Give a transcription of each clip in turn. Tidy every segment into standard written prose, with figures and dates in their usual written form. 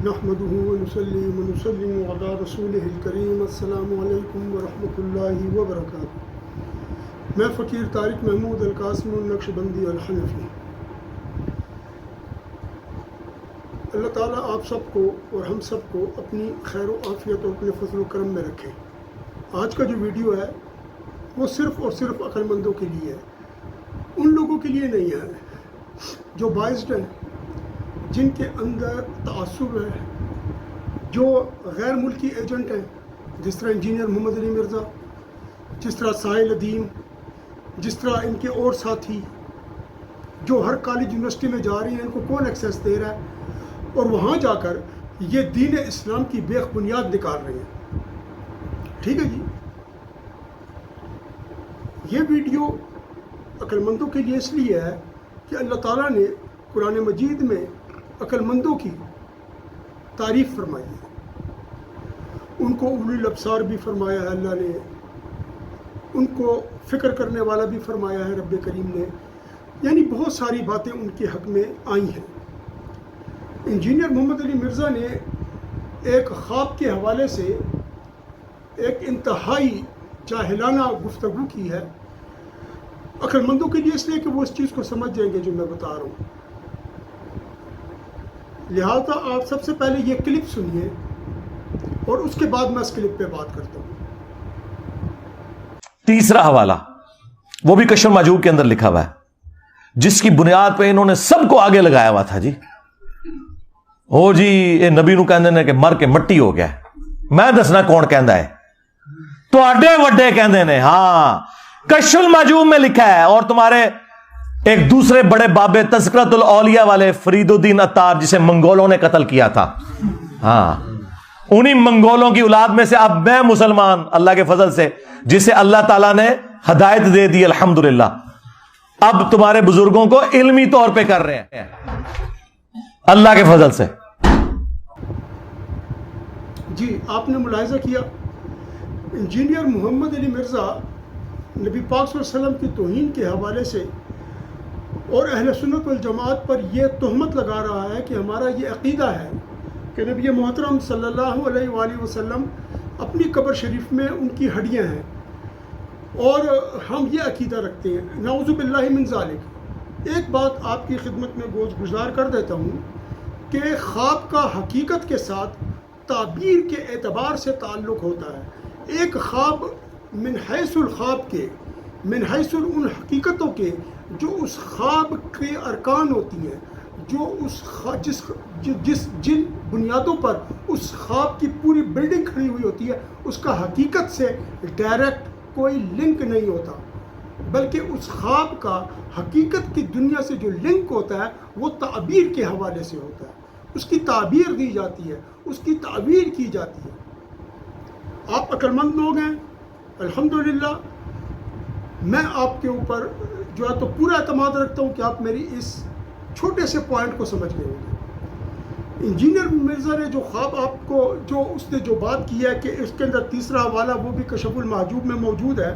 نحمده ونصلي ونسلم على رسوله الكريم السلام علیکم ورحمۃ اللہ وبرکاتہ۔ میں فقیر طارق محمود القاسم النقشبندی الحنفی۔ اللہ تعالیٰ آپ سب کو اور ہم سب کو اپنی خیر و عافیت اور اپنے فضل و کرم میں رکھے۔ آج کا جو ویڈیو ہے وہ صرف اور صرف عقل مندوں کے لیے ہے، ان لوگوں کے لیے نہیں ہے جو بائزڈ ہیں، جن کے اندر تعصب ہے، جو غیر ملکی ایجنٹ ہیں، جس طرح انجینئر محمد علی مرزا، جس طرح ساحل ادیم، جس طرح ان کے اور ساتھی جو ہر کالج یونیورسٹی میں جا رہی ہیں، ان کو کون ایکسیس دے رہا ہے اور وہاں جا کر یہ دین اسلام کی بے بنیاد نکال رہے ہیں۔ ٹھیک ہے جی، یہ ویڈیو عقل مندوں کے لیے اس لیے ہے کہ اللہ تعالیٰ نے قرآن مجید میں عقل مندوں کی تعریف فرمائی ہے، ان کو اولی الابصار بھی فرمایا ہے اللہ نے، ان کو فکر کرنے والا بھی فرمایا ہے رب کریم نے، یعنی بہت ساری باتیں ان کے حق میں آئی ہیں۔ انجینئر محمد علی مرزا نے ایک خواب کے حوالے سے ایک انتہائی جاہلانہ گفتگو کی ہے عقل مندوں کے لیے، اس لیے کہ وہ اس چیز کو سمجھ جائیں گے جو میں بتا رہا ہوں۔ لہٰذا آپ سب سے پہلے یہ کلپ سنیے اور اس کے بعد میں اس کلپ پہ بات کرتا ہوں۔ تیسرا حوالہ وہ بھی کشف المحجوب کے اندر لکھا ہوا ہے، جس کی بنیاد پہ انہوں نے سب کو آگے لگایا ہوا تھا۔ جی او جی یہ نبی نو کہندے نے کہ مر کے مٹی ہو گیا، میں دسنا کون کہندا ہے، تو اڈے وڈے کہندے نے، ہاں کشف المحجوب میں لکھا ہے۔ اور تمہارے ایک دوسرے بڑے بابے تذکرۃ الاولیاء والے فرید الدین عطار، جسے منگولوں نے قتل کیا تھا، ہاں انہی منگولوں کی اولاد میں سے اب میں مسلمان اللہ کے فضل سے، جسے اللہ تعالیٰ نے ہدایت دے دی الحمدللہ، اب تمہارے بزرگوں کو علمی طور پہ کر رہے ہیں اللہ کے فضل سے۔ جی آپ نے ملاحظہ کیا، انجینئر محمد علی مرزا نبی پاک صلی اللہ علیہ وسلم کی توہین کے حوالے سے اور اہل سنت والجماعت پر یہ تہمت لگا رہا ہے کہ ہمارا یہ عقیدہ ہے کہ نبی محترم صلی اللہ علیہ وآلہ وسلم اپنی قبر شریف میں ان کی ہڈیاں ہیں، اور ہم یہ عقیدہ رکھتے ہیں، نعوذ باللہ من ذالک۔ ایک بات آپ کی خدمت میں گزار کر دیتا ہوں کہ خواب کا حقیقت کے ساتھ تعبیر کے اعتبار سے تعلق ہوتا ہے۔ ایک خواب من حیث الخواب کے، من حیث ان حقیقتوں کے جو اس خواب کے ارکان ہوتی ہیں، جو جن بنیادوں پر اس خواب کی پوری بلڈنگ کھڑی ہوئی ہوتی ہے، اس کا حقیقت سے ڈائریکٹ کوئی لنک نہیں ہوتا، بلکہ اس خواب کا حقیقت کی دنیا سے جو لنک ہوتا ہے وہ تعبیر کے حوالے سے ہوتا ہے، اس کی تعبیر دی جاتی ہے، اس کی تعبیر کی جاتی ہے۔ آپ عقل مند لوگ ہیں الحمدللہ، میں آپ کے اوپر جو ہے تو پورا اعتماد رکھتا ہوں کہ آپ میری اس چھوٹے سے پوائنٹ کو سمجھ گئے ہوں گے۔ انجینئر مرزا نے جو خواب آپ کو اس نے جو بات کی ہے کہ اس کے اندر تیسرا حوالہ وہ بھی کشف المحجوب میں موجود ہے،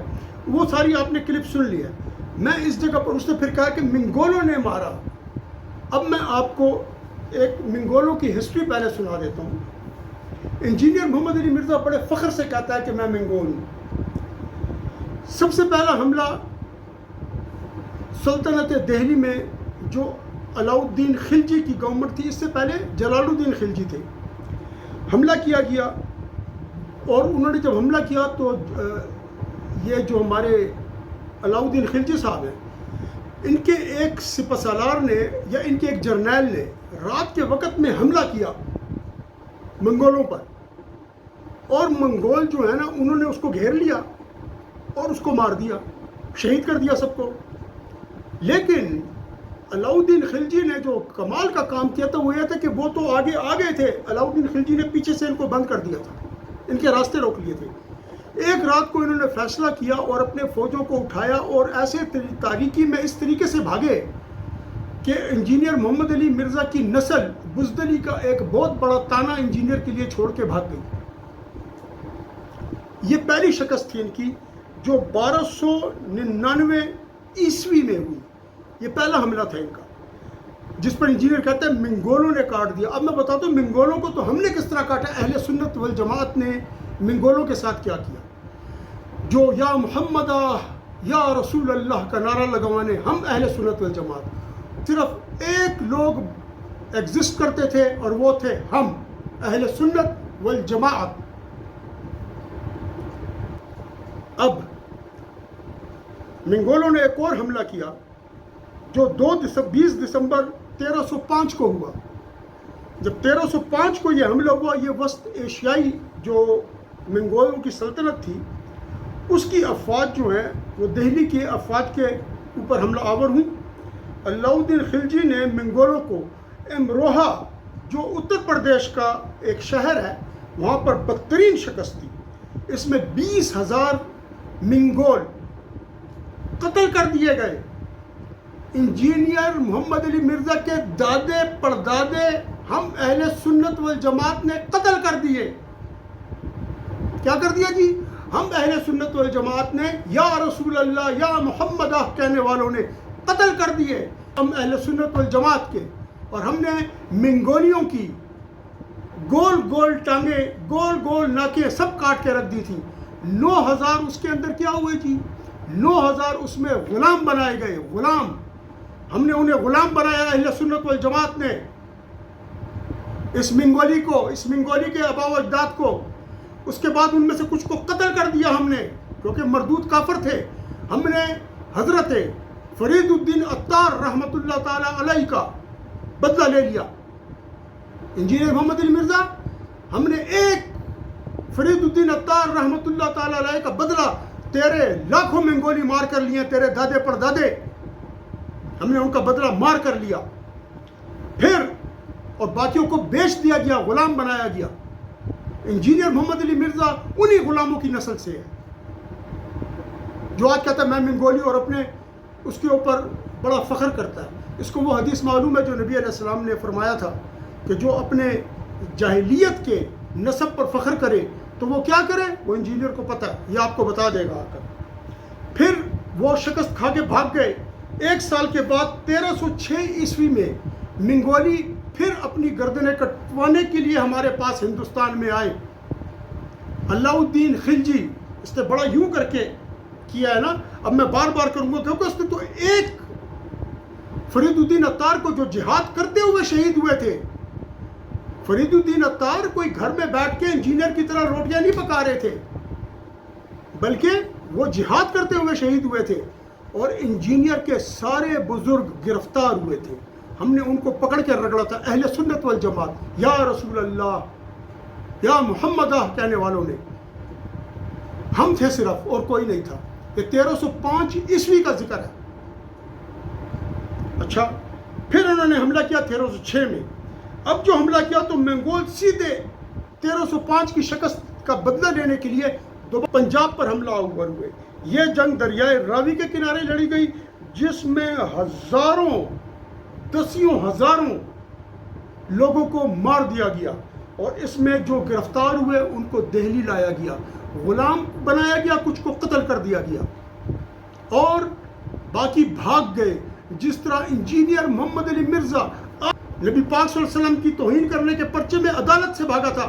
وہ ساری آپ نے کلپ سن لی ہے۔ میں اس جگہ پر اس نے پھر کہا کہ منگولوں نے مارا۔ اب میں آپ کو ایک منگولوں کی ہسٹری پہلے سنا دیتا ہوں۔ انجینئر محمد علی مرزا بڑے فخر سے کہتا ہے کہ میں منگول ہوں۔ سب سے پہلا حملہ سلطنت دہلی میں جو علاء الدین خلجی کی گورنمنٹ تھی، اس سے پہلے جلال الدین خلجی تھے، حملہ کیا گیا، اور انہوں نے جب حملہ کیا تو یہ جو ہمارے علاء الدین خلجی صاحب ہیں، ان کے ایک سپہ سالار نے یا ان کے ایک جرنیل نے رات کے وقت میں حملہ کیا منگولوں پر، اور منگول جو ہے نا انہوں نے اس کو گھیر لیا اور اس کو مار دیا، شہید کر دیا سب کو۔ لیکن علاء الدین خلجی نے جو کمال کا کام کیا تھا وہ یہ تھا کہ وہ تو آگے آ گئے تھے، علاء الدین خلجی نے پیچھے سے ان کو بند کر دیا تھا، ان کے راستے روک لیے تھے۔ ایک رات کو انہوں نے فیصلہ کیا اور اپنے فوجوں کو اٹھایا اور ایسے تاریکی میں اس طریقے سے بھاگے کہ انجینئر محمد علی مرزا کی نسل بزدلی کا ایک بہت بڑا تانا انجینئر کے لیے چھوڑ کے بھاگ گئی۔ یہ پہلی شکست تھی ان کی جو 1299 عیسوی میں ہوئی، یہ پہلا حملہ تھا ان کا۔ جس پر انجینئر کہتے ہیں منگولوں نے کاٹ دیا. اب میں بتاتا ہوں منگولوں کو تو ہم نے کس طرح کاٹا. اہل سنت والجماعت نے منگولوں کے ساتھ کیا کیا؟ جو یا محمد یا رسول اللہ کا نعرہ لگوانے ہم اہل سنت والجماعت، صرف ایک لوگ ایگزسٹ کرتے تھے اور وہ تھے ہم اہل سنت والجماعت. اب منگولوں نے ایک اور حملہ کیا جو 20 دسمبر 1305 کو ہوا. جب 1305 کو یہ حملہ ہوا، یہ وسط ایشیائی جو منگولوں کی سلطنت تھی اس کی افواج جو ہیں وہ دہلی کی افواج کے اوپر حملہ آور ہوئی. علاؤ الدین خلجی نے منگولوں کو امروہہ جو اتر پردیش کا ایک شہر ہے وہاں پر بدترین شکست دی. اس میں 20,000 منگول قتل کر دیے گئے. انجینئر محمد علی مرزا کے دادے پردادے ہم اہل سنت والجماعت نے قتل کر دیے. کیا کر دیا جی؟ ہم اہل سنت والجماعت نے یا رسول اللہ یا محمد کہنے والوں نے قتل کر دیے ہم اہل سنت والجماعت کے. اور ہم نے منگولیوں کی گول گول ٹانگیں، گول گول ناکیں سب کاٹ کے رکھ دی تھی. 9,000 اس کے اندر کیا ہوئے جی؟ 9,000 اس میں غلام بنائے گئے. غلام ہم نے انہیں غلام بنایا اہل سنت والجماعت نے. اس منگولی کے آباء و اجداد کو. اس کے بعد ان میں سے کچھ کو قتل کر دیا ہم نے کیونکہ مردود کافر تھے. ہم نے حضرت فرید الدین عطار رحمۃ اللہ تعالی علیہ کا بدلہ لے لیا. انجینئر محمد علی مرزا، ہم نے ایک فرید الدین عطار رحمۃ اللہ تعالی علیہ کا بدلہ تیرے لاکھوں منگولی مار کر لیے. تیرے دادے پردادے ہم نے ان کا بدلہ مار کر لیا. پھر اور باقیوں کو بیچ دیا گیا، غلام بنایا گیا. انجینئر محمد علی مرزا انہی غلاموں کی نسل سے ہے جو آج کہتا ہے میں منگولی اور اپنے اس کے اوپر بڑا فخر کرتا ہے. اس کو وہ حدیث معلوم ہے جو نبی علیہ السلام نے فرمایا تھا کہ جو اپنے جاہلیت کے نسب پر فخر کرے تو وہ کیا کرے. وہ انجینئر کو پتہ ہے، یہ آپ کو بتا دے گا آ کر. پھر وہ شکست کھا کے بھاگ گئے. 1 سال کے بعد 1306 عیسوی میں منگولی پھر اپنی گردنیں کٹوانے کے لیے ہمارے پاس ہندوستان میں آئے. علاؤ الدین خلجی اس نے بڑا یوں کر کے کیا ہے نا. اب میں بار بار کروں گا کیونکہ اس نے تو ایک فرید الدین عطار کو جو جہاد کرتے ہوئے شہید ہوئے تھے. فرید الدین عطار کوئی گھر میں بیٹھ کے انجینئر کی طرح روٹیاں نہیں پکا رہے تھے بلکہ وہ جہاد کرتے ہوئے شہید ہوئے تھے. اور انجینئر کے سارے بزرگ گرفتار ہوئے تھے. ہم نے ان کو پکڑ کے رگڑا تھا اہل سنت والجماعت یا رسول اللہ یا محمد کہنے والوں نے. ہم تھے صرف اور کوئی نہیں تھا. یہ 1305 عیسوی کا ذکر ہے. اچھا پھر انہوں نے حملہ کیا 1306 میں. اب جو حملہ کیا تو منگول سیدھے 1305 کی شکست کا بدلہ لینے کے لیے پنجاب پر حملہ آور ہوئے. یہ جنگ دریائے راوی کے کنارے لڑی گئی جس میں دسیوں ہزاروں لوگوں کو مار دیا گیا اور اس میں جو گرفتار ہوئے ان کو دہلی لایا گیا، غلام بنایا گیا، کچھ کو قتل کر دیا گیا اور باقی بھاگ گئے. جس طرح انجینئر محمد علی مرزا نبی پاک صلی اللہ علیہ وسلم کی توہین کرنے کے پرچے میں عدالت سے بھاگا تھا،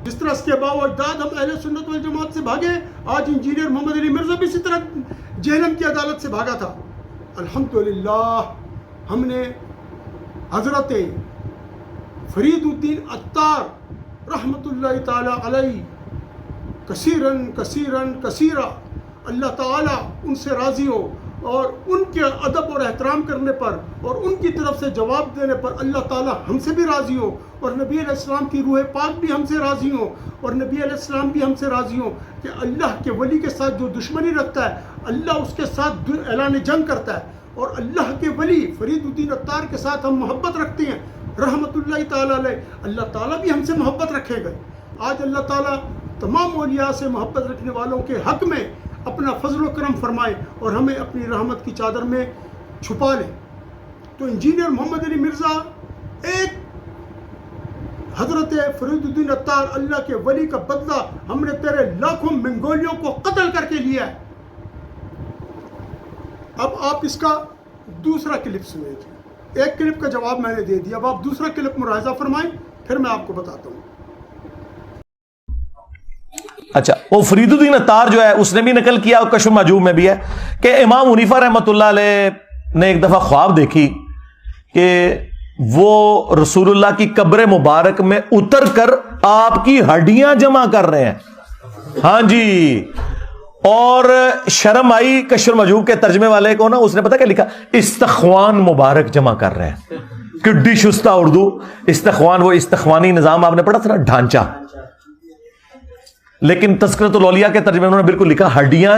جس طرح اس کے آباء و اجداد ہم اہل سنت والجماعت سے بھاگے، آج انجینئر محمد علی مرزا بھی اسی طرح جہنم کی عدالت سے بھاگا تھا. الحمدللہ ہم نے حضرت فرید الدین عطار رحمۃ اللہ تعالی علیہ کثیرا اللہ تعالیٰ ان سے راضی ہو اور ان کے ادب اور احترام کرنے پر اور ان کی طرف سے جواب دینے پر اللہ تعالیٰ ہم سے بھی راضی ہو اور نبی علیہ السلام کی روح پاک بھی ہم سے راضی ہو اور نبی علیہ السلام بھی ہم سے راضی ہو کہ اللہ کے ولی کے ساتھ جو دشمنی رکھتا ہے اللہ اس کے ساتھ اعلان جنگ کرتا ہے اور اللہ کے ولی فرید الدین عطار کے ساتھ ہم محبت رکھتے ہیں رحمۃ اللہ تعالیٰ علیہ. اللہ تعالیٰ بھی ہم سے محبت رکھے گا. آج اللہ تعالیٰ تمام اولیاء سے محبت رکھنے والوں کے حق میں اپنا فضل و کرم فرمائے اور ہمیں اپنی رحمت کی چادر میں چھپا لے. تو انجینئر محمد علی مرزا ایک حضرت فرید الدین عطار اللہ کے ولی کا بدلہ ہم نے تیرے لاکھوں منگولیوں کو قتل کر کے لیا ہے. اب آپ اس کا دوسرا کلپ سنیں. ایک کلپ کا جواب میں نے دے دیا، اب آپ دوسرا کلپ ملاحظہ فرمائیں، پھر میں آپ کو بتاتا ہوں۔ اچھا، وہ فرید الدین عطار جو ہے اس نے بھی نقل کیا، اور کشف المحجوب میں بھی ہے کہ امام حنیفہ رحمۃ اللہ علیہ نے ایک دفعہ خواب دیکھی کہ وہ رسول اللہ کی قبر مبارک میں اتر کر آپ کی ہڈیاں جمع کر رہے ہیں۔ ہاں جی، اور شرم آئی کشف المحجوب کے ترجمے والے کو نا، اس نے پتہ کیا لکھا؟ استخوان مبارک جمع کر رہے ہیں۔ کڈی شستہ اردو۔ استخوان وہ استخوانی نظام آپ نے پڑھا تھا نا، ڈھانچہ، لیکن تذکرۃ الاولیاء کے ترجمے انہوں نے بالکل لکھا ہڈیاں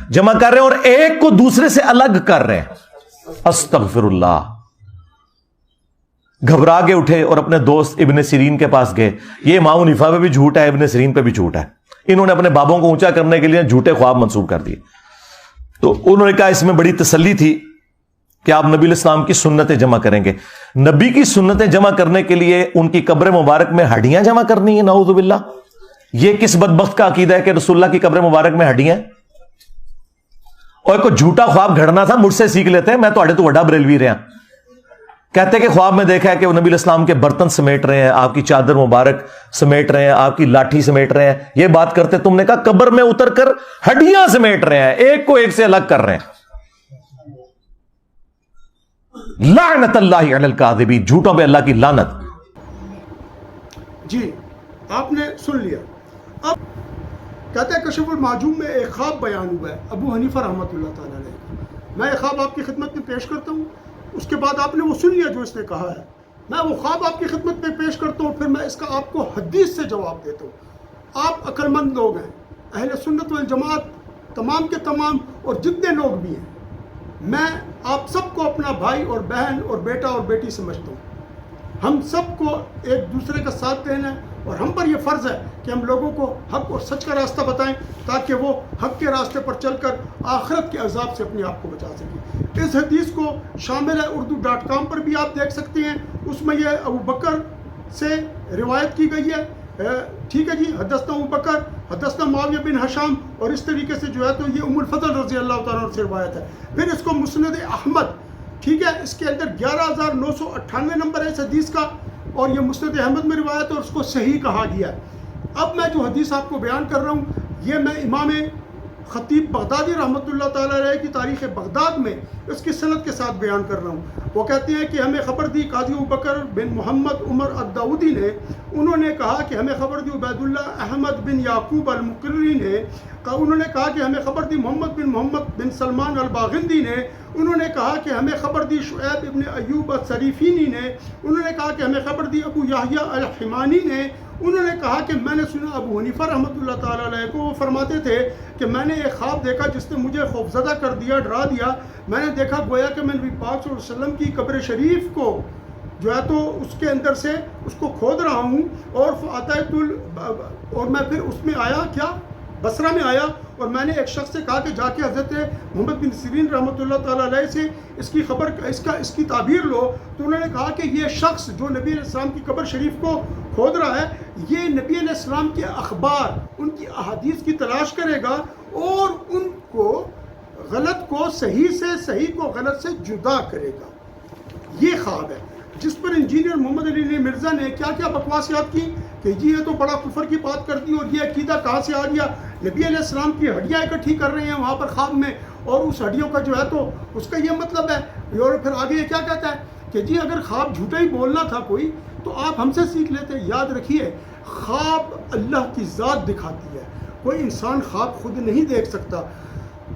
جمع کر رہے ہیں اور ایک کو دوسرے سے الگ کر رہے ہیں۔ استغفر اللہ۔ گھبرا کے اٹھے اور اپنے دوست ابن سیرین کے پاس گئے۔ یہ امام حنیفہ پہ بھی جھوٹ ہے، ابن سیرین پہ بھی جھوٹ ہے، انہوں نے اپنے بابوں کو اونچا کرنے کے لیے جھوٹے خواب منسوب کر دیے۔ تو انہوں نے کہا اس میں بڑی تسلی تھی کہ آپ نبی علیہ السلام کی سنتیں جمع کریں گے۔ نبی کی سنتیں جمع کرنے کے لیے ان کی قبر مبارک میں ہڈیاں جمع کرنی ہیں؟ نعوذ باللہ۔ یہ کس بدبخت کا عقیدہ ہے کہ رسول اللہ کی قبر مبارک میں ہڈیاں؟ اور کوئی جھوٹا خواب گھڑنا تھا مجھ سے سیکھ لیتے ہیں، میں تو اڑے تو وڈا بریلوی رہا۔ کہتے کہ خواب میں دیکھا ہے کہ وہ نبی علیہ السلام کے برتن سمیٹ رہے ہیں، آپ کی چادر مبارک سمیٹ رہے ہیں، آپ کی لاٹھی سمیٹ رہے ہیں۔ یہ بات کرتے تم نے کہا قبر میں اتر کر ہڈیاں سمیٹ رہے ہیں، ایک کو ایک سے الگ کر رہے ہیں۔ لعنت اللہ علی الکاذبین، جھوٹوں پہ اللہ کی لعنت۔ جی آپ نے سن لیا۔ اب کہتے ہیں کشف المحجوب میں ایک خواب بیان ہوا ہے ابو حنیفہ رحمۃ اللہ تعالیٰ علیہ۔ میں ایک خواب آپ کی خدمت میں پیش کرتا ہوں، اس کے بعد آپ نے وہ سن لیا جو اس نے کہا ہے۔ میں وہ خواب آپ کی خدمت میں پیش کرتا ہوں، پھر میں اس کا آپ کو حدیث سے جواب دیتا ہوں۔ آپ عقل مند لوگ ہیں، اہل سنت والجماعت تمام کے تمام، اور جتنے لوگ بھی ہیں، میں آپ سب کو اپنا بھائی اور بہن اور بیٹا اور بیٹی سمجھتا ہوں۔ ہم سب کو ایک دوسرے کا ساتھ دینا ہے، اور ہم پر یہ فرض ہے کہ ہم لوگوں کو حق اور سچ کا راستہ بتائیں تاکہ وہ حق کے راستے پر چل کر آخرت کے عذاب سے اپنے آپ کو بچا سکیں۔ اس حدیث کو شامل ہے urdu.com پر بھی آپ دیکھ سکتے ہیں، اس میں یہ ابو بکر سے روایت کی گئی ہے۔ ٹھیک ہے جی، حدثنا ابو بکر حدثنا معاویہ بن ہشام، اور اس طریقے سے جو ہے تو یہ ام الفضل رضی اللہ تعالیٰ عنہ سے روایت ہے۔ پھر اس کو مسند احمد، ٹھیک ہے، اس کے اندر 11,998 نمبر ہے اس حدیث کا، اور یہ مسند احمد میں روایت ہے اور اس کو صحیح کہا گیا ہے۔ اب میں جو حدیث آپ کو بیان کر رہا ہوں، یہ میں امام خطیب بغدادی رحمۃ اللہ تعالیٰ علیہ کی تاریخ بغداد میں اس کی سند کے ساتھ بیان کر رہا ہوں۔ وہ کہتے ہیں کہ ہمیں خبر دی قاضی ابوبکر بن محمد عمر الداودی نے، انہوں نے کہا کہ ہمیں خبر دی عبید اللہ احمد بن یعقوب المقری نے، انہوں نے کہا کہ ہمیں خبر دی محمد بن سلمان الباغندی نے، انہوں نے کہا کہ ہمیں خبر دی شعیب ابن ایوب السریفینی نے، انہوں نے کہا کہ ہمیں خبر دی ابو یحییٰ الحمانی نے، انہوں نے کہا کہ میں نے سنا ابو حنیفہ رحمۃ اللہ تعالیٰ علیہ کو وہ فرماتے تھے کہ میں نے ایک خواب دیکھا جس نے مجھے خوفزدہ کر دیا، ڈرا دیا۔ میں نے دیکھا گویا کہ میں نبی پاک صلی اللہ علیہ وسلم کی قبر شریف کو جو ہے تو اس کے اندر سے اس کو کھود رہا ہوں، اور میں پھر اس میں آیا، کیا بصرہ میں آیا، اور میں نے ایک شخص سے کہا کہ جا کے حضرت محمد بن سیرین رحمۃ اللہ تعالیٰ علیہ سے اس کی خبر اس کی تعبیر لو۔ تو انہوں نے کہا کہ یہ شخص جو نبی علیہ السلام کی قبر شریف کو کھود رہا ہے، یہ نبی علیہ السلام کے اخبار، ان کی احادیث کی تلاش کرے گا اور ان کو غلط کو صحیح سے، صحیح کو غلط سے جدا کرے گا۔ یہ خواب ہے جس پر انجینئر محمد علی مرزا نے کیا کیا بکواسیات کی کہ جی یہ تو بڑا کفر کی بات کر دی، اور یہ عقیدہ کہاں سے آ گیا؟ نبی علیہ السلام کی ہڈیاں اکٹھی کر رہے ہیں وہاں پر خواب میں، اور اس ہڈیوں کا جو ہے تو اس کا یہ مطلب ہے۔ اور پھر آگے یہ کیا کہتا ہے کہ جی اگر خواب جھوٹا ہی بولنا تھا کوئی تو آپ ہم سے سیکھ لیتے۔ یاد رکھیے، خواب اللہ کی ذات دکھاتی ہے، کوئی انسان خواب خود نہیں دیکھ سکتا۔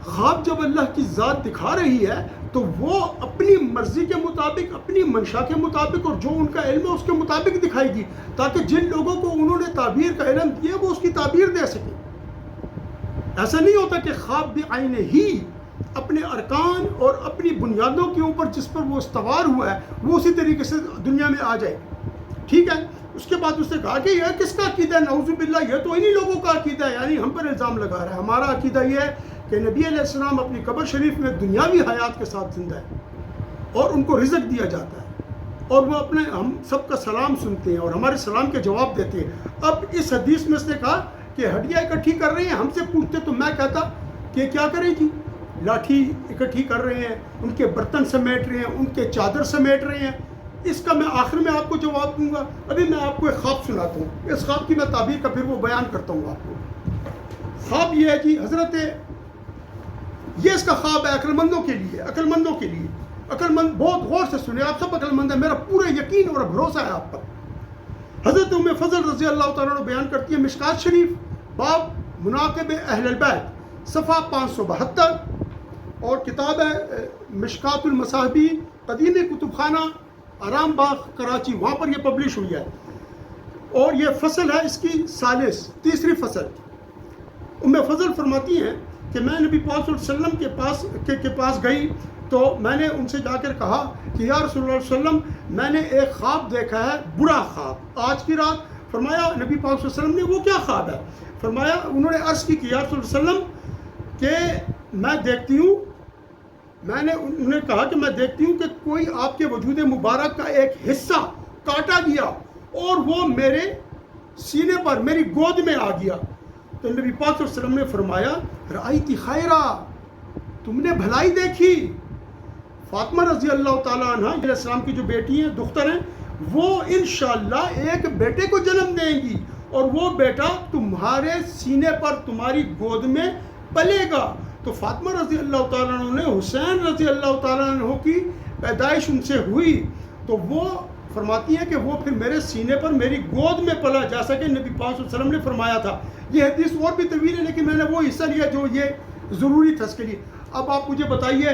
خواب جب اللہ کی ذات دکھا رہی ہے تو وہ اپنی مرضی کے مطابق، اپنی منشا کے مطابق، اور جو ان کا علم ہے اس کے مطابق دکھائے گی، تاکہ جن لوگوں کو انہوں نے تعبیر کا علم دیا وہ اس کی تعبیر دے سکیں۔ ایسا نہیں ہوتا کہ خواب بعین ہی اپنے ارکان اور اپنی بنیادوں کے اوپر جس پر وہ استوار ہوا ہے وہ اسی طریقے سے دنیا میں آ جائے۔ ٹھیک ہے، اس کے بعد اس نے کہا کہ یہ کس کا عقیدہ ہے؟ نعوذ باللہ، یہ تو انہی لوگوں کا عقیدہ ہے، یعنی ہم پر الزام لگا رہا ہے۔ ہمارا عقیدہ یہ ہے کہ نبی علیہ السلام اپنی قبر شریف میں دنیاوی حیات کے ساتھ زندہ ہے، اور ان کو رزق دیا جاتا ہے، اور وہ اپنے ہم سب کا سلام سنتے ہیں اور ہمارے سلام کے جواب دیتے ہیں۔ اب اس حدیث میں اس نے کہا کہ ہڈیاں اکٹھی کر رہے ہیں، ہم سے پوچھتے تو میں کہتا کہ کیا کریں جی، لاٹھی اکٹھی کر رہے ہیں، ان کے برتن سمیٹ رہے ہیں، ان کے چادر سمیٹ رہے ہیں. اس کا میں آخر میں آپ کو جواب دوں گا. ابھی میں آپ کو ایک خواب سناتا ہوں، اس خواب کی میں تعبیر کا پھر وہ بیان کرتا ہوں آپ کو. خواب یہ ہے جی حضرت، یہ اس کا خواب ہے عقل مندوں کے لیے، عقل مندوں کے لیے. عقل مند بہت غور سے سنیں، آپ سب عقل مند ہیں، میرا پورا یقین اور بھروسہ ہے آپ پر. حضرت ام فضل رضی اللہ تعالیٰ عنہ بیان کرتی ہے، مشکات شریف باب مناقب اہل البیت صفحہ 572، اور کتاب ہے مشکات المصابیح قدیم کتب خانہ آرام باغ کراچی، وہاں پر یہ پبلش ہوئی ہے. اور یہ فصل ہے اس کی ثالث، تیسری فصل. ام فضل فرماتی ہیں کہ میں نبی پاک صلی اللہ علیہ وسلم کے پاس گئی تو میں نے ان سے جا کر کہا کہ یا رسول اللہ علیہ وسلم، میں نے ایک خواب دیکھا ہے، برا خواب آج کی رات. فرمایا نبی پاک صلی اللہ علیہ وسلم نے وہ کیا خواب ہے؟ فرمایا انہوں نے عرض کی کہ یا رسول اللہ علیہ وسلم کہ میں دیکھتی ہوں، انہوں نے کہا کہ میں دیکھتی ہوں کہ کوئی آپ کے وجود مبارک کا ایک حصہ کاٹا گیا اور وہ میرے سینے پر میری گود میں آ گیا. تو نبی پاک صلی اللہ علیہ وسلم نے فرمایا رأیتی خیرہ، تم نے بھلائی دیکھی. فاطمہ رضی اللہ تعالیٰ عنہ علیہ السلام کی جو بیٹی ہیں، دختر ہیں، وہ انشاءاللہ ایک بیٹے کو جنم دیں گی اور وہ بیٹا تمہارے سینے پر تمہاری گود میں پلے گا. تو فاطمہ رضی اللہ تعالیٰ عنہ نے حسین رضی اللہ تعالیٰ عنہ کی پیدائش ان سے ہوئی تو وہ فرماتی ہے کہ وہ پھر میرے سینے پر میری گود میں پلا، جیسا کہ نبی پاک صلی اللہ علیہ وسلم نے فرمایا تھا. یہ حدیث اور بھی طویل ہے لیکن میں نے وہ حصہ لیا جو یہ ضروری تھا اس کے لیے. اب آپ مجھے بتائیے،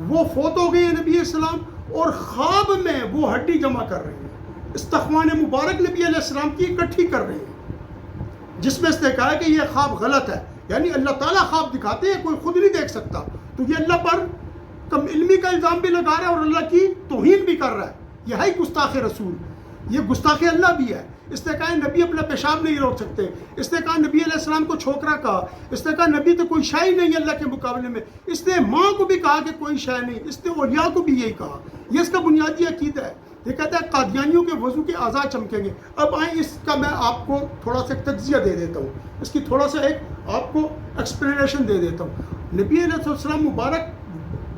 وہ فوت ہو گئے ہیں نبی السلام اور خواب میں وہ ہڈی جمع کر رہے ہیں، استخوان مبارک نبی علیہ السلام کی اکٹھی کر رہے ہیں، جس میں اس نے کہا کہ یہ خواب غلط ہے. یعنی اللہ تعالیٰ خواب دکھاتے ہیں، کوئی خود نہیں دیکھ سکتا. تو یہ اللہ پر کم علمی کا الزام بھی لگا رہا ہے اور اللہ کی توہین بھی کر رہا ہے. یہ ہے گستاخ رسول، یہ گستاخ اللہ بھی ہے. اس نے کہا نبی اپنا پیشاب نہیں روک سکتے، اس نے کہا نبی علیہ السلام کو چھوکرا کہا، اس نے کہا نبی تو کوئی شے نہیں ہے اللہ کے مقابلے میں، اس نے ماں کو بھی کہا کہ کوئی شے نہیں، اس نے اولیاء کو بھی یہی کہا. یہ اس کا بنیادی عقیدہ ہے. یہ کہتا ہے قادیانیوں کے وضو کے اعضاء چمکیں گے. اب آئیں اس کا میں آپ کو تھوڑا سا تجزیہ دے دیتا ہوں، اس کی تھوڑا سا ایک آپ کو ایکسپلینیشن دے دیتا ہوں. نبی علیہ السلام مبارک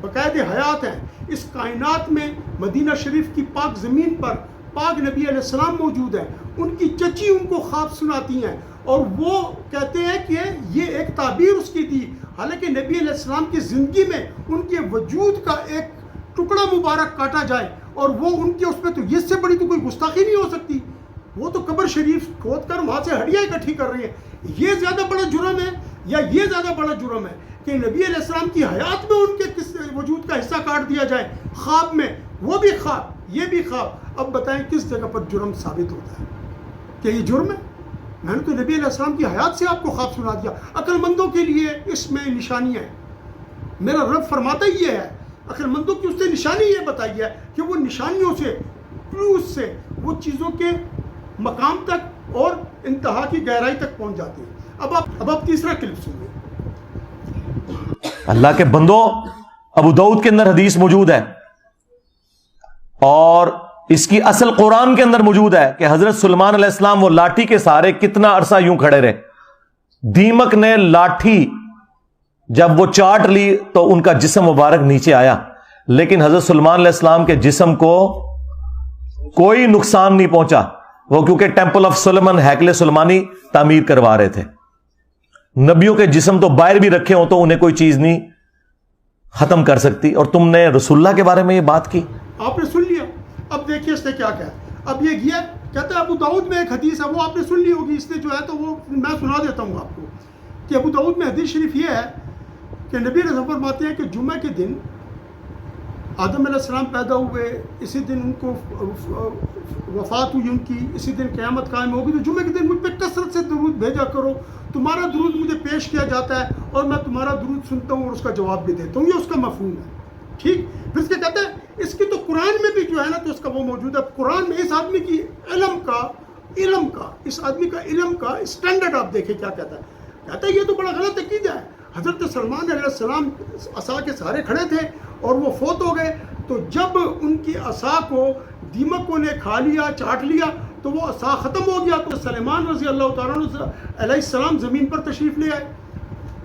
باقاعد حیات ہیں. اس کائنات میں مدینہ شریف کی پاک زمین پر پاک نبی علیہ السلام موجود ہیں. ان کی چچی ان کو خواب سناتی ہیں اور وہ کہتے ہیں کہ یہ ایک تعبیر اس کی تھی، حالانکہ نبی علیہ السلام کی زندگی میں ان کے وجود کا ایک ٹکڑا مبارک کاٹا جائے اور وہ ان کے اس پہ، تو اس سے بڑی تو کوئی گستاخی نہیں ہو سکتی. وہ تو قبر شریف کھود کر وہاں سے ہڈیاں اکٹھی کر رہی ہیں. یہ زیادہ بڑا جرم ہے یا یہ زیادہ بڑا جرم ہے کہ نبی علیہ السلام کی حیات میں ان کے وجود کا حصہ کاٹ دیا جائے خواب میں، وہ بھی خواب یہ بھی خواب. اب بتائیں کس جگہ پر جرم ثابت ہوتا ہے کہ یہ جرم ہے؟ میں نے تو نبی علیہ السلام کی حیات سے آپ کو خواب سنا دیا. عقل مندوں کے لیے اس میں نشانیاں ہیں. میرا رب فرماتا ہی یہ ہے، عقل مندوں کی اس نے نشانی یہ بتائی ہے کہ وہ نشانیوں سے، کلوز سے وہ چیزوں کے مقام تک اور انتہا کی گہرائی تک پہنچ جاتے ہیں. اب آپ تیسرا کلپ سنیے. اللہ کے بندو، ابو داؤد کے اندر حدیث موجود ہے اور اس کی اصل قرآن کے اندر موجود ہے کہ حضرت سلیمان علیہ السلام وہ لاٹھی کے سہارے کتنا عرصہ یوں کھڑے رہے. دیمک نے لاٹھی جب وہ چاٹ لی تو ان کا جسم مبارک نیچے آیا، لیکن حضرت سلیمان علیہ السلام کے جسم کو کوئی نقصان نہیں پہنچا. وہ کیونکہ ٹیمپل آف سلیمان، ہیکل سلیمانی تعمیر کروا رہے تھے. نبیوں کے جسم تو باہر بھی رکھے ہوں تو انہیں کوئی چیز نہیں ختم کر سکتی، اور تم نے رسول اللہ کے بارے میں یہ بات کی. آپ نے سن لیا. اب دیکھیے اس نے کیا کہا. اب یہ گیا کہتا ہے ابو داؤد میں ایک حدیث ہے، وہ آپ نے سن لی ہوگی. اس نے جو ہے تو وہ میں سنا دیتا ہوں آپ کو کہ ابو داؤد میں حدیث شریف یہ ہے کہ نبی رسول فرماتے ہیں کہ جمعہ کے دن آدم علیہ السلام پیدا ہوئے، اسی دن ان کو وفات ہوئی ان کی، اسی دن قیامت قائم ہوگی. تو جمعے کے دن مجھ پہ کثرت سے درود بھیجا کرو، تمہارا درود مجھے پیش کیا جاتا ہے اور میں تمہارا درود سنتا ہوں اور اس کا جواب بھی دیتا ہوں. یہ اس کا مفہوم ہے. ٹھیک. پھر اس کے کہتا ہے اس کی تو قرآن میں بھی جو ہے نا تو اس کا وہ موجود ہے. قرآن میں اس آدمی کی علم کا اس آدمی کا علم کا اسٹینڈرڈ آپ دیکھیں کیا کہتا ہے. کہتا ہے یہ تو بڑا غلط عقیدہ ہے. حضرت سلمان علیہ السلام عصا کے سہارے کھڑے تھے اور وہ فوت ہو گئے، تو جب ان کی عصا کو دیمکوں نے کھا لیا، چاٹ لیا، تو وہ عصا ختم ہو گیا. تو سلیمان رضی اللہ تعالیٰ علیہ السلام زمین پر تشریف لے آئے.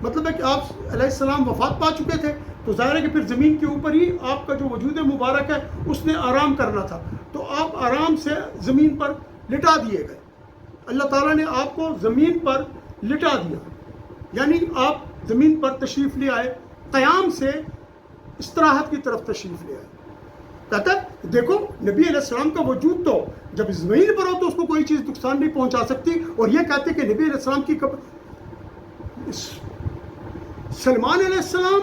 مطلب ہے کہ آپ علیہ السلام وفات پا چکے تھے، تو ظاہر ہے کہ پھر زمین کے اوپر ہی آپ کا جو وجود مبارک ہے اس نے آرام کرنا تھا، تو آپ آرام سے زمین پر لٹا دیے گئے. اللہ تعالیٰ نے آپ کو زمین پر لٹا دیا، یعنی آپ زمین پر تشریف لے آئے، قیام سے استراحت کی طرف تشریف لے آئے. کہتا ہے دیکھو نبی علیہ السلام کا وجود تو جب زمین پر ہو تو اس کو کوئی چیز نقصان نہیں پہنچا سکتی، اور یہ کہتے کہ نبی علیہ السلام کی سلمان علیہ السلام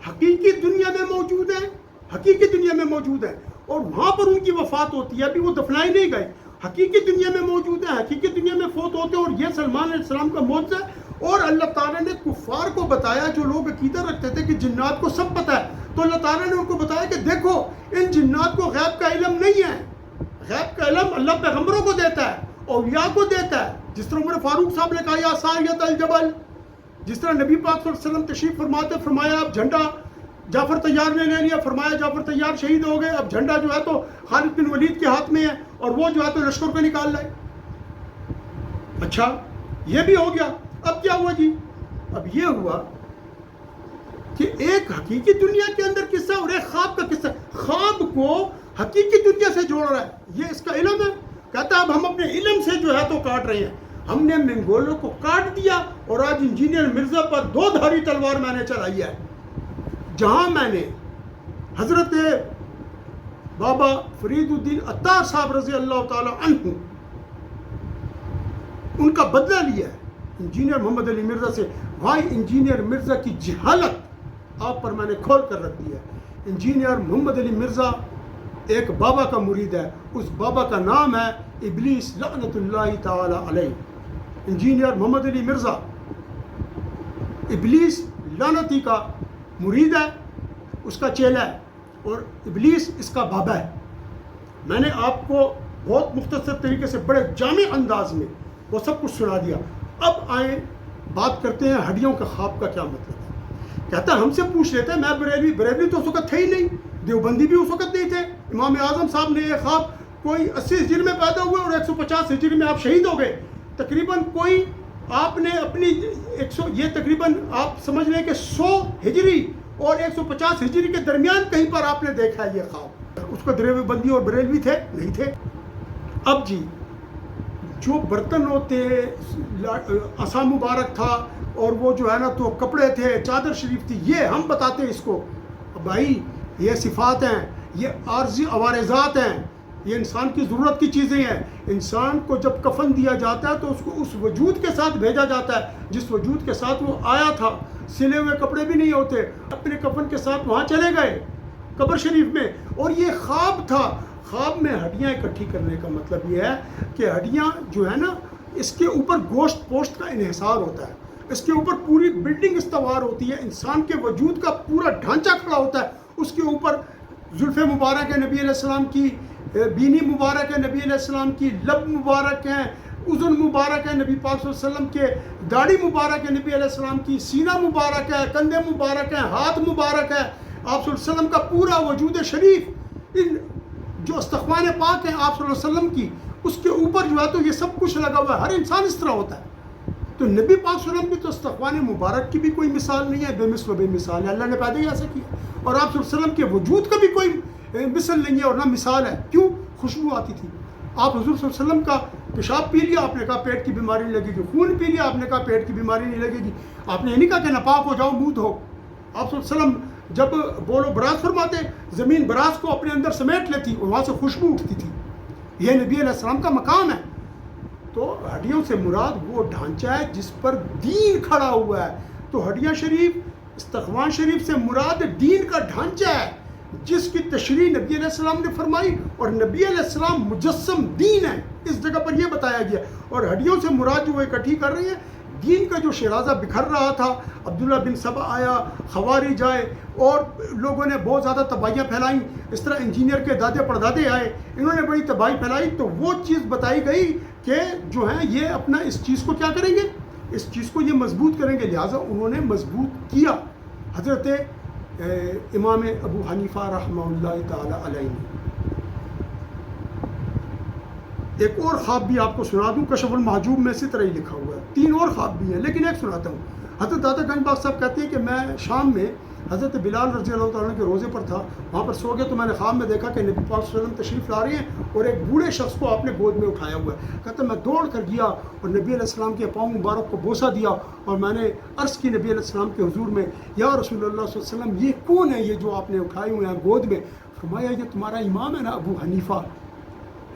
حقیقی دنیا میں موجود ہے، حقیقی دنیا میں موجود ہے، اور وہاں پر ان کی وفات ہوتی ہے، ابھی وہ دفنائے نہیں گئے، حقیقی دنیا میں موجود ہے، حقیقی دنیا میں فوت ہوتے ہیں، اور یہ سلمان علیہ السلام کا معجزہ ہے. اور اللہ تعالیٰ نے کفار کو بتایا، جو لوگ عقیدہ رکھتے تھے کہ جنات کو سب پتہ ہے، تو اللہ تعالیٰ نے ان کو بتایا کہ دیکھو ان جنات کو غیب کا علم نہیں ہے، غیب کا علم اللہ پیغمبروں کو دیتا ہے، اولیاء کو دیتا ہے. جس طرح عمر فاروق صاحب نے کہا یا ساریۃ الجبل، جس طرح نبی پاک صلی اللہ علیہ وسلم تشریف فرماتے، فرمایا اب جھنڈا جعفر طیار نے لے لیا، فرمایا جعفر طیار شہید ہو گئے، اب جھنڈا جو ہے تو خالد بن ولید کے ہاتھ میں ہے، اور وہ جو ہے تو لشکر کو نکال لائے. اچھا یہ بھی ہو گیا. اب کیا ہوا جی؟ اب یہ ہوا کہ ایک حقیقی دنیا کے اندر قصہ اور ایک خواب کا قصہ. خواب کو حقیقی دنیا سے جوڑ رہا ہے، یہ اس کا علم ہے. کہتا ہے اب ہم اپنے علم سے جو ہے تو کاٹ رہے ہیں. ہم نے منگولوں کو کاٹ دیا، اور آج انجینئر مرزا پر 2 دھاری تلوار میں نے چلائی ہے. جہاں میں نے حضرت بابا فرید الدین عطار صاحب رضی اللہ تعالی عنہ ان کا بدلہ لیا ہے انجینئر محمد علی مرزا سے، وہاں انجینئر مرزا کی جہالت آپ پر میں نے کھول کر رکھ دی ہے. انجینئر محمد علی مرزا ایک بابا کا مرید ہے، اس بابا کا نام ہے ابلیس لعنت اللہ تعالی علیہ. انجینئر محمد علی مرزا ابلیس لعنتی کا مرید ہے، اس کا چیلا ہے، اور ابلیس اس کا بابا ہے. میں نے آپ کو بہت مختصر طریقے سے بڑے جامع انداز میں وہ سب کچھ سنا دیا. اب آئیں بات کرتے ہیں ہڈیوں کا خواب کا کیا مطلب ہے. کہتا ہے ہم سے پوچھ لیتے ہیں، میں بریلوی تو اس وقت تھے ہی نہیں، دیوبندی بھی اس وقت نہیں تھے. امام اعظم صاحب نے یہ خواب کوئی 80 ہجری میں پیدا ہوئے اور 150 ہجری میں آپ شہید ہو گئے. تقریباً کوئی آپ نے اپنی یہ تقریباً آپ سمجھ لیں کہ 100 ہجری اور 150 ہجری کے درمیان کہیں پر آپ نے دیکھا ہے یہ خواب. اس کو دیوبندی اور بریلوی تھے نہیں تھے. اب جی جو برتن ہوتے، عصا مبارک تھا، اور وہ جو ہے نا تو کپڑے تھے، چادر شریف تھی، یہ ہم بتاتے ہیں اس کو. بھائی یہ صفات ہیں، یہ عارضی عوارضات ہیں، یہ انسان کی ضرورت کی چیزیں ہیں. انسان کو جب کفن دیا جاتا ہے تو اس کو اس وجود کے ساتھ بھیجا جاتا ہے جس وجود کے ساتھ وہ آیا تھا. سلے ہوئے کپڑے بھی نہیں ہوتے، اپنے کفن کے ساتھ وہاں چلے گئے قبر شریف میں. اور یہ خواب تھا. خواب میں ہڈیاں اکٹھی کرنے کا مطلب یہ ہے کہ ہڈیاں جو ہے نا اس کے اوپر گوشت پوشت کا انحصار ہوتا ہے، اس کے اوپر پوری بلڈنگ استوار ہوتی ہے، انسان کے وجود کا پورا ڈھانچہ کھڑا ہوتا ہے. اس کے اوپر زلف مبارک ہے نبی علیہ السلام کی، بینی مبارک ہے نبی علیہ السلام کی، لب مبارک ہیں، اذن مبارک ہے نبی پاک صلی اللہ علیہ وسلم کے، داڑھی مبارک ہے نبی علیہ السلام کی، سینہ مبارک ہے، کندھے مبارک ہیں، ہاتھ مبارک ہے. آپ صلی اللہ علیہ وسلم کا پورا وجود شریف، ان جو استخوان پاک ہیں آپ صلی اللہ علیہ وسلم کی، اس کے اوپر جو ہے تو یہ سب کچھ لگا ہوا ہے. ہر انسان اس طرح ہوتا ہے. تو نبی پاک صلی اللہ علیہ وسلم کی تو استخوان مبارک کی بھی کوئی مثال نہیں ہے، بے مثل و بے مثال ہے، اللہ نے پیدا ہی ایسا کیا. اور آپ صلی اللہ علیہ وسلم کے وجود کا بھی کوئی مثل نہیں ہے اور نہ مثال ہے. کیوں؟ خوشبو آتی تھی. آپ حضور صلی اللہ علیہ وسلم کا پیشاب پی لیا، آپ نے کہا پیٹ کی بیماری نہیں لگے گی. خون پی لیا، آپ نے کہا پیٹ کی بیماری نہیں لگے گی. آپ نے یہ نہیں کہا کہ ناپاک ہو جاؤ منہ دھو. آپ صلی اللہ علیہ وسلم جب بولو براز فرماتے، زمین براز کو اپنے اندر سمیٹ لیتی اور وہاں سے خوشبو اٹھتی تھی. یہ نبی علیہ السلام کا مقام ہے. تو ہڈیوں سے مراد وہ ڈھانچہ ہے جس پر دین کھڑا ہوا ہے. تو ہڈیاں شریف، استخوان شریف سے مراد دین کا ڈھانچہ ہے جس کی تشریح نبی علیہ السلام نے فرمائی، اور نبی علیہ السلام مجسم دین ہے. اس جگہ پر یہ بتایا گیا. اور ہڈیوں سے مراد جو وہ اکٹھی کر رہی ہیں، دین کا جو شیرازہ بکھر رہا تھا، عبداللہ بن سبا آیا، خوارج آئے، اور لوگوں نے بہت زیادہ تباہیاں پھیلائیں. اس طرح انجینئر کے دادے پردادے آئے، انہوں نے بڑی تباہی پھیلائی. تو وہ چیز بتائی گئی کہ جو ہیں یہ اپنا اس چیز کو کیا کریں گے، اس چیز کو یہ مضبوط کریں گے. لہٰذا انہوں نے مضبوط کیا. حضرت امام ابو حنیفہ رحمہ اللہ تعالی علیہ نے ایک اور خواب بھی آپ کو سنا دوں، کشف المحجوب میں اسی طرح ہی لکھا ہوا ہے، 3 اور خواب بھی ہیں لیکن ایک سناتا ہوں۔ حضرت داتا گنج باغ صاحب کہتے ہیں کہ میں شام میں حضرت بلال رضی اللہ تعالیٰ کے روزے پر تھا، وہاں پر سو گیا تو میں نے خواب میں دیکھا کہ نبی پاک صلی اللہ علیہ وسلم تشریف لا رہے ہیں اور ایک بوڑھے شخص کو آپ نے گود میں اٹھایا ہوا ہے۔ کہتا میں دوڑ کر گیا اور نبی علیہ السلام کے پاؤں مبارک کو بوسہ دیا اور میں نے عرض کی نبی علیہ السلام کے حضور میں، یا رسول اللہ صلی اللہ علیہ وسلم یہ کون ہے یہ جو آپ نے اٹھائے ہوئے ہیں گود میں؟ فرمایا یہ تمہارا امام ہے نا ابو حنیفہ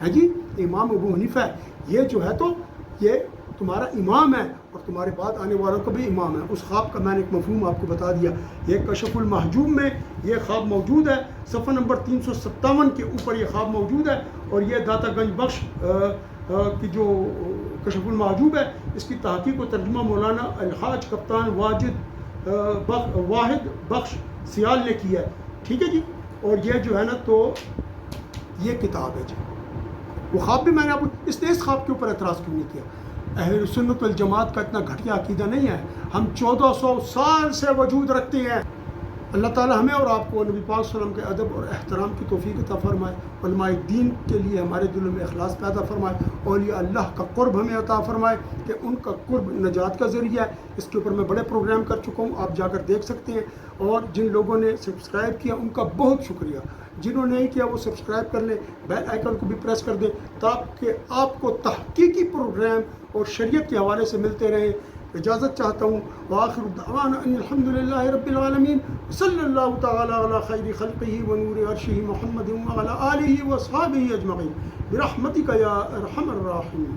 ہے جی، امام ابو حنیفہ ہے، یہ جو ہے تو یہ تمہارا امام ہے اور تمہارے بعد آنے والوں کا بھی امام ہے۔ اس خواب کا میں نے ایک مفہوم آپ کو بتا دیا۔ یہ کشف المحجوب میں یہ خواب موجود ہے، صفحہ نمبر 357 کے اوپر یہ خواب موجود ہے، اور یہ داتا گنج بخش کی جو کشف المحجوب ہے اس کی تحقیق و ترجمہ مولانا الحاج کپتان واحد بخش سیال نے کیا ہے، ٹھیک ہے جی۔ اور یہ جو ہے نا تو یہ کتاب ہے جی۔ وہ خواب بھی میں نے آپ کو اس خواب کے اوپر اعتراض کیوں نہیں کیا؟ اہل سنت والجماعت کا اتنا گھٹیا عقیدہ نہیں ہے، ہم 1400 سال سے وجود رکھتے ہیں۔ اللہ تعالی ہمیں اور آپ کو نبی پاک صلی اللہ علیہ وسلم کے ادب اور احترام کی توفیق عطا فرمائے، علماء دین کے لیے ہمارے دلوں میں اخلاص پیدا فرمائے، اولیاء اللہ کا قرب ہمیں عطا فرمائے کہ ان کا قرب نجات کا ذریعہ ہے۔ اس کے اوپر میں بڑے پروگرام کر چکا ہوں، آپ جا کر دیکھ سکتے ہیں، اور جن لوگوں نے سبسکرائب کیا ان کا بہت شکریہ، جنہوں نے نہیں کیا وہ سبسکرائب کر لیں، بیل آئیکن کو بھی پریس کر دیں تاکہ آپ کو تحقیقی پروگرام اور شریعت کے حوالے سے ملتے رہیں۔ اجازت چاہتا ہوں، وآخر دعوانا ان الحمدللہ رب العالمین، صلی اللہ تعالی علی خیر خلقہ ونور عرشہ محمد وعلی آلہ واصحابہ اجمعین برحمتک یا ارحم الراحمین۔